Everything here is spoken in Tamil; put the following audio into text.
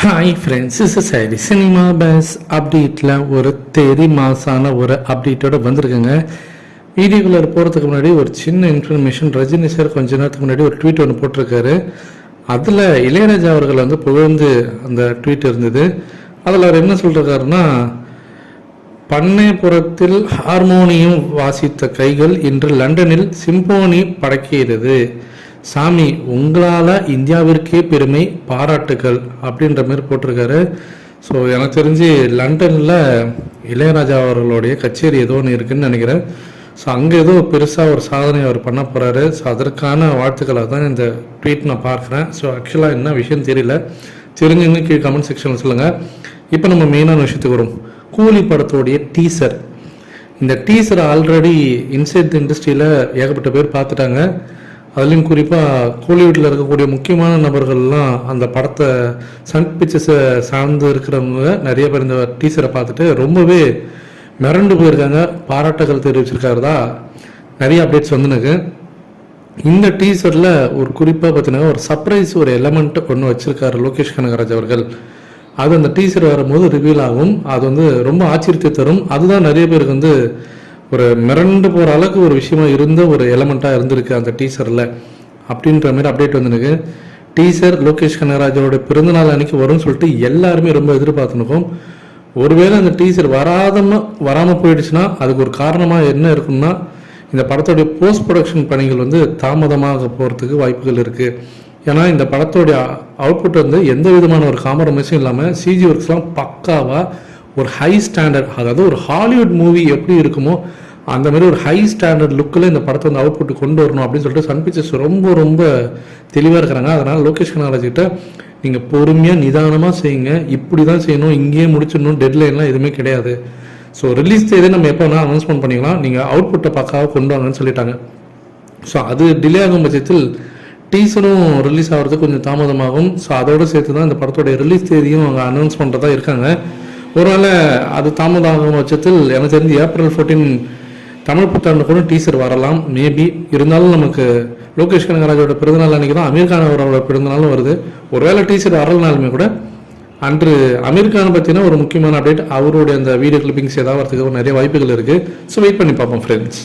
Hi friends, inside cinema பேஸ் அப்டேட்டில் ஒரு மாசான ஒரு அப்டேட்டோட வந்திருக்குங்க. வீடியோக்குள்ளே போகிறதுக்கு முன்னாடி ஒரு சின்ன இன்ஃபர்மேஷன். ரஜினி சார் கொஞ்ச நேரத்துக்கு முன்னாடி ஒரு ட்வீட் ஒன்று போட்டிருக்காரு. அதில் இளையராஜா அவர்கள் வந்து புகழ்ந்து அந்த ட்வீட் இருந்தது. அதில் அவர் என்ன சொல்லிருக்காருன்னா, பண்ணைப்புறத்தில் ஹார்மோனியம் வாசித்த கைகள் இன்று லண்டனில் சிம்போனி படைக்கிறது. சாமி, உங்களால் இந்தியாவிற்கே பெருமை, பாராட்டுக்கள் அப்படின்ற மாதிரி போட்டிருக்காரு. ஸோ எனக்கு தெரிஞ்சு லண்டனில் இளையராஜா அவர்களுடைய கச்சேரி ஏதோ ஒன்று இருக்குதுன்னு நினைக்கிறேன். ஸோ அங்கே ஏதோ பெருசாக ஒரு சாதனை அவர் பண்ண போகிறாரு. ஸோ அதற்கான வாழ்த்துக்களாக தான் இந்த ட்வீட் நான் பார்க்குறேன். ஸோ ஆக்சுவலாக என்ன விஷயம் தெரியல, தெரிஞ்சுன்னு கீழே கமெண்ட் செக்ஷனில் சொல்லுங்கள். இப்போ நம்ம மெயினான விஷயத்துக்கு வரும். கூலி படத்தோடைய டீசர். இந்த டீசரை ஆல்ரெடி இன்சைட் இண்டஸ்ட்ரியில் ஏகப்பட்ட பேர் பார்த்துட்டாங்க. அதுலேயும் குறிப்பாக கோலிவுட்டில் இருக்கக்கூடிய முக்கியமான நபர்கள்லாம் அந்த படத்தை சன் பிக்சர்ஸை சார்ந்து இருக்கிறவங்க நிறைய பேர் இந்த டீசரை பார்த்துட்டு ரொம்பவே மிரண்டு போயிருக்காங்க. பாராட்டுகள் தெரிவிச்சிருக்காருதா நிறைய அப்டேட்ஸ் வந்துனுக்கு. இந்த டீசரில் ஒரு குறிப்பாக பார்த்தீங்கன்னா ஒரு சர்ப்ரைஸ் ஒரு எலமெண்ட் ஒன்று வச்சுருக்காரு லோகேஷ் கனகராஜ் அவர்கள். அது அந்த டீசர் வரும்போது ரிவீல் ஆகும். அது வந்து ரொம்ப ஆச்சரியத்தை தரும். அதுதான் நிறைய பேருக்கு வந்து ஒரு மிரண்டு போகிற அளவுக்கு ஒரு விஷயமா இருந்த ஒரு எலமெண்ட்டாக இருந்திருக்கு அந்த டீசரில் அப்படின்ற மாதிரி அப்டேட் வந்துருக்கு. டீசர் லோகேஷ் கனகராஜோட பிறந்தநாள் அன்னைக்கு வரும்னு சொல்லிட்டு எல்லாருமே ரொம்ப எதிர்பார்த்துனுக்கும். ஒருவேளை அந்த டீசர் வராமல் போயிடுச்சுன்னா அதுக்கு ஒரு காரணமாக என்ன இருக்குன்னா, இந்த படத்தோடைய போஸ்ட் ப்ரொடக்ஷன் பணிகள் வந்து தாமதமாக போகிறதுக்கு வாய்ப்புகள் இருக்குது. ஏன்னா இந்த படத்தோடைய அவுட்புட் வந்து எந்த விதமான ஒரு காம்ப்ரமைஸும் இல்லாமல் சிஜி ஒர்க்ஸ்லாம் பக்காவாக ஒரு ஹை ஸ்டாண்டர்ட், அதாவது ஒரு ஹாலிவுட் மூவி எப்படி இருக்குமோ அந்த மாதிரி ஒரு ஹை ஸ்டாண்டர்ட் லுக்கில் இந்த படத்தை வந்து அவுட்புட் கொண்டு வரணும் அப்படின்னு சொல்லிட்டு சன் பிக்சர்ஸ் ரொம்ப தெளிவாக இருக்கிறாங்க. அதனால் லோகேஷ் கனகராஜ்கிட்ட நீங்கள் பொறுமையாக நிதானமாக செய்யுங்க, இப்படி தான் செய்யணும், இங்கேயே முடிச்சிடணும், டெட்லைன்லாம் எதுவுமே கிடையாது. ஸோ ரிலீஸ் தேதி நம்ம எப்போ வேணால் அனௌன்ஸ்மெண்ட் பண்ணிக்கலாம், நீங்கள் அவுட்புட்டை பக்காவாக கொண்டு வாங்கன்னு சொல்லிட்டாங்க. ஸோ அது டிலே ஆகும் பட்சத்தில் டீசரும் ரிலீஸ் ஆகிறதுக்கு கொஞ்சம் தாமதமாகும். ஸோ அதோடு சேர்த்து தான் இந்த படத்தோடைய ரிலீஸ் தேதியும் அவங்க அனௌன்ஸ் பண்ணுறதா இருக்காங்க. ஒருவேளை அது தாமதமாகும் பட்சத்தில் எனக்கு தெரிஞ்சு April 14 தமிழ் புத்தாண்டு கூட டீசர் வரலாம் மேபி. இருந்தாலும் நமக்கு லோகேஷ் கனகராஜோட பிறந்தநாள் அன்றைக்கி தான் அமீர் கான் அவரோட பிறந்தநாளும் வருது. ஒருவேளை டீசர் வரலனாலுமே கூட அன்று அமீர் கான் பற்றினா ஒரு முக்கியமான அப்டேட், அவருடைய அந்த வீடியோ கிளிப்பிங்ஸ் ஏதாவது வரதுக்கு நிறைய வாய்ப்புகள் இருக்குது. ஸோ வெயிட் பண்ணி பார்ப்போம் ஃப்ரெண்ட்ஸ்.